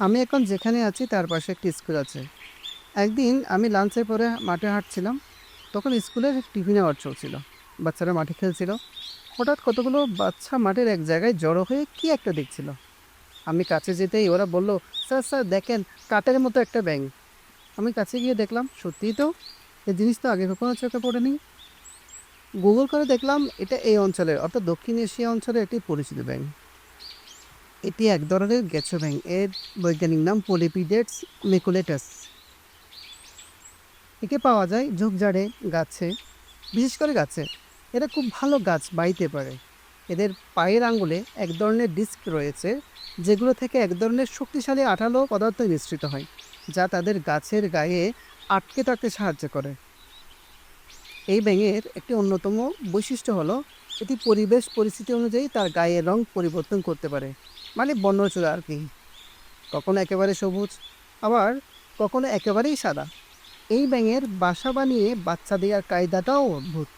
আমি এখন যেখানে আছি তার পাশে একটি স্কুল আছে। একদিন আমি লাঞ্চের পরে মাঠে হাঁটছিলাম। তখন স্কুলের টিফিন আওয়ার চলছিল। বাচ্চারা মাঠে খেলছিল। হঠাৎ কতগুলো বাচ্চা মাঠের এক জায়গায় জড়ো হয়ে কি একটা দেখছিল। আমি কাছে যেতেই ওরা বলল, স্যার স্যার দেখেন, কাঠের মতো একটা ব্যাঙ। আমি কাছে গিয়ে দেখলাম সত্যিই তো, এই জিনিস তো আগে কখনো চোখে পড়েনি। গুগল করে দেখলাম এটা এই অঞ্চলের অর্থাৎ দক্ষিণ এশিয়া অঞ্চলের একটি পরিচিত ব্যাঙ। এটি এক ধরনের গেছো ব্যাঙ। এর বৈজ্ঞানিক নাম পলিপিডেটস মেকুলেটাস। একে পাওয়া যায় ঝোপঝাড়ে, গাছে, বিশেষ করে গাছে। এরা খুব ভালো গাছ বাইতে পারে। এদের পায়ের আঙ্গুলে এক ধরনের ডিস্ক রয়েছে, যেগুলো থেকে এক ধরনের শক্তিশালী আঠালো পদার্থ নিঃসৃত হয়, যা তাদের গাছের গায়ে আটকে থাকতে সাহায্য করে। এই ব্যাঙের একটি অন্যতম বৈশিষ্ট্য হলো এটি পরিবেশ পরিস্থিতি অনুযায়ী তার গায়ের রং পরিবর্তন করতে পারে। মানে বর্ণচোদা আর কি। কখনো একেবারে সবুজ, আবার কখনো একেবারেই সাদা। এই ব্যাঙের বাসা বানিয়ে বাচ্চা দেওয়ার কায়দাটাও অদ্ভুত।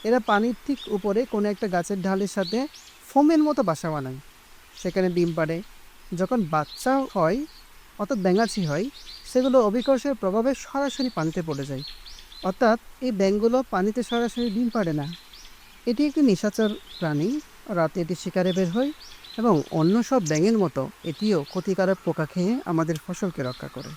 এরা পানির ঠিক উপরে কোনো একটা গাছের ঢালের সাথে ফোমের মতো বাসা বানায়, সেখানে ডিম পাড়ে। যখন বাচ্চা হয় অর্থাৎ ব্যাঙাচি হয়, সেগুলো অভিকর্ষের প্রভাবে সরাসরি পানিতে পড়ে যায়। অর্থাৎ এই ব্যাঙগুলো পানিতে সরাসরি ডিম পাড়ে না। এটি একটি নিশাচর প্রাণী। রাতে এটি শিকারে বের হয় এবং অন্য সব ব্যাঙের মতো এটিও ক্ষতিকারক পোকা খেয়ে আমাদের ফসলকে রক্ষা করে।